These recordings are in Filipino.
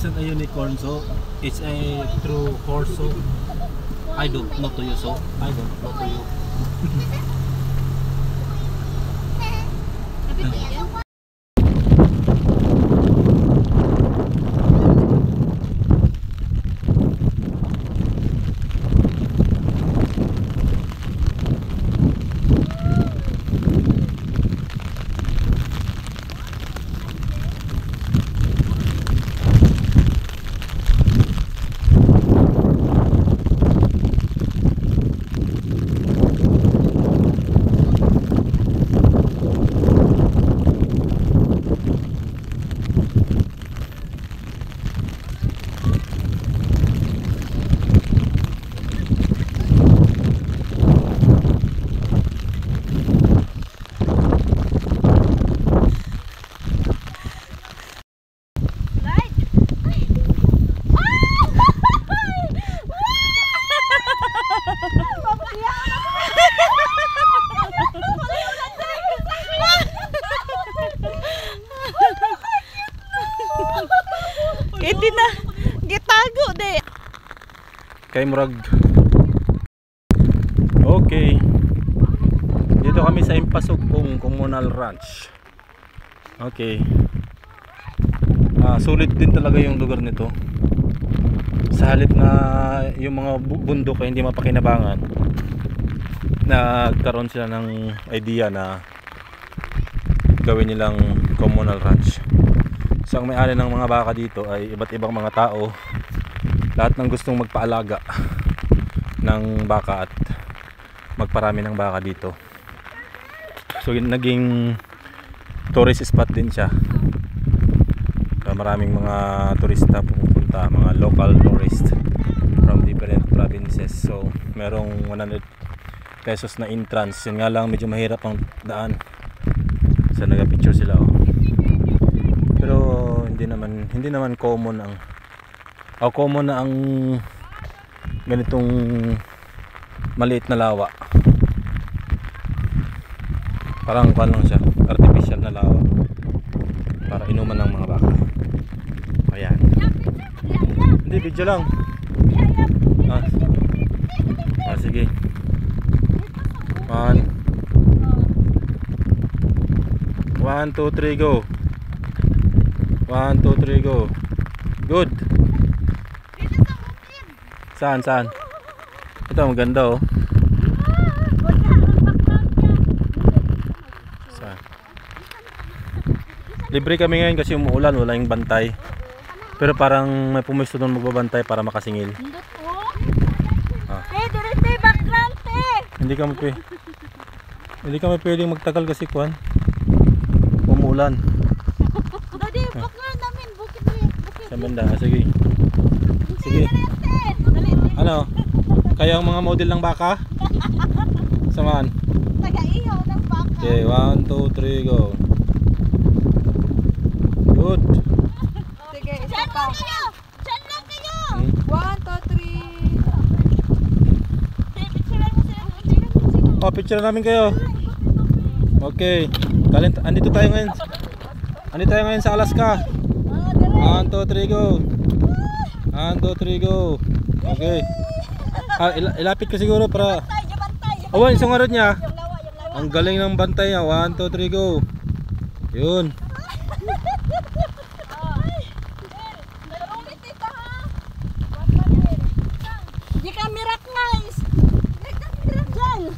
isn't a unicorn, so it's a true horse. So I don't know to you, so I don't know to you. Hindi na gitago de. Kay murag. Okay. Dito kami sa Impasugpong Communal Ranch. Okay. Sulit din talaga yung lugar nito. Sa halip na yung mga bundok ay hindi mapakinabangan, nagkaroon sila ng idea na gawin nilang communal ranch. So ang may-ari ng mga baka dito ay iba't ibang mga tao, lahat ng gustong magpaalaga ng baka at magparami ng baka dito. So naging tourist spot din siya. So, maraming mga turista pupunta, mga local tourists from different provinces. So merong 100 pesos na entrance. Yun nga lang, medyo mahirap ang daan. So nagpa-picture sila pero hindi naman common ang common na ang ganitong maliit na lawa. Parang lang siya, artificial na lawa para inuman ng mga baka. Ayan. Hindi, video lang. Sige. 1, 2, 3, go. 1, 2, 3, go. Good. Saan? Ito maganda Saan? Libre kami ngayon kasi umuulan, wala yung bantay. Pero parang may pumisto doon magbabantay para makasingil. Hindi kami pwedeng magtagal kasi kuwan. Umuulan. Sa banda, sige. Ano? Kayo ang mga model ng baka? Samaan? Taga-ihaw ng baka. Okay, 1, 2, 3, go. Good. Sige, isa pa. Diyan lang kayo. 1, 2, 3. Picture namin kayo. Okay. Andito tayo ngayon sa Alaska. 1, 2, 3, go. 1, 2, 3, go. Okay. Ilapit ko siguro para awan, isang arad niya. Ang galing ng bantay niya. 1, 2, 3, go. Yun. Di camera guys. Di camera dyan.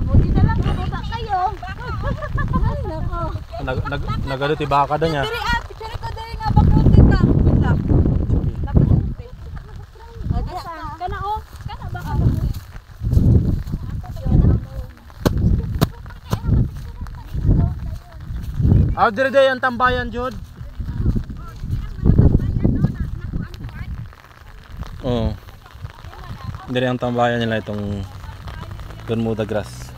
Buti na lang pumunta kayo. Nagano ti baka daw niya. Picture ko dali nga background dito. Wala. Kana baka. Dire day ang tambayan, Jod. Dire ang tambayan nila itong Bermuda grass.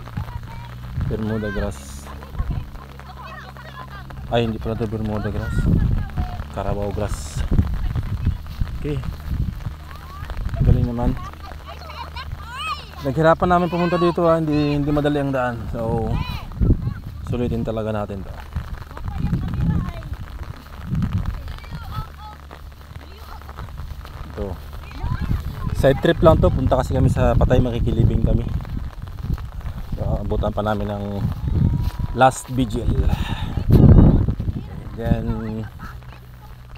Ay, hindi pala ito Bermuda grass. Carabao grass. Okay. Galing naman. Naghirapan namin pumunta dito ha. Hindi madali ang daan. So sulitin talaga natin to. Ito. Side trip lang to. Punta kasi kami sa Patay, makikilibing kami. So abutan pa namin ng last vigil. Then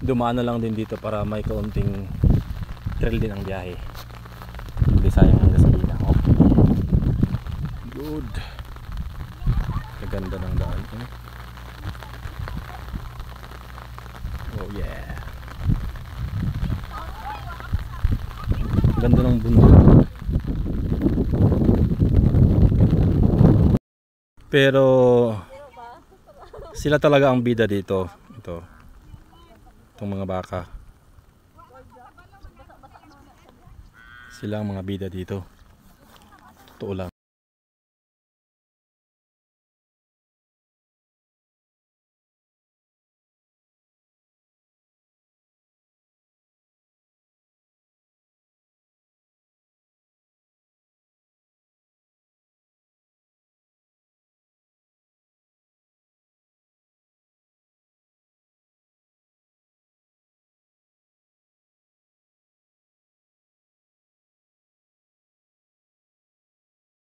dumaan na lang din dito para may kaunting thrill din ang biyahe. Hindi sayang ang gasolina. Okay. Good. Kaganda ng daan. Oh yeah. Ganda ng bundok. Pero sila talaga ang bida dito. Ito. Itong mga baka. Sila ang mga bida dito. Totoo lang.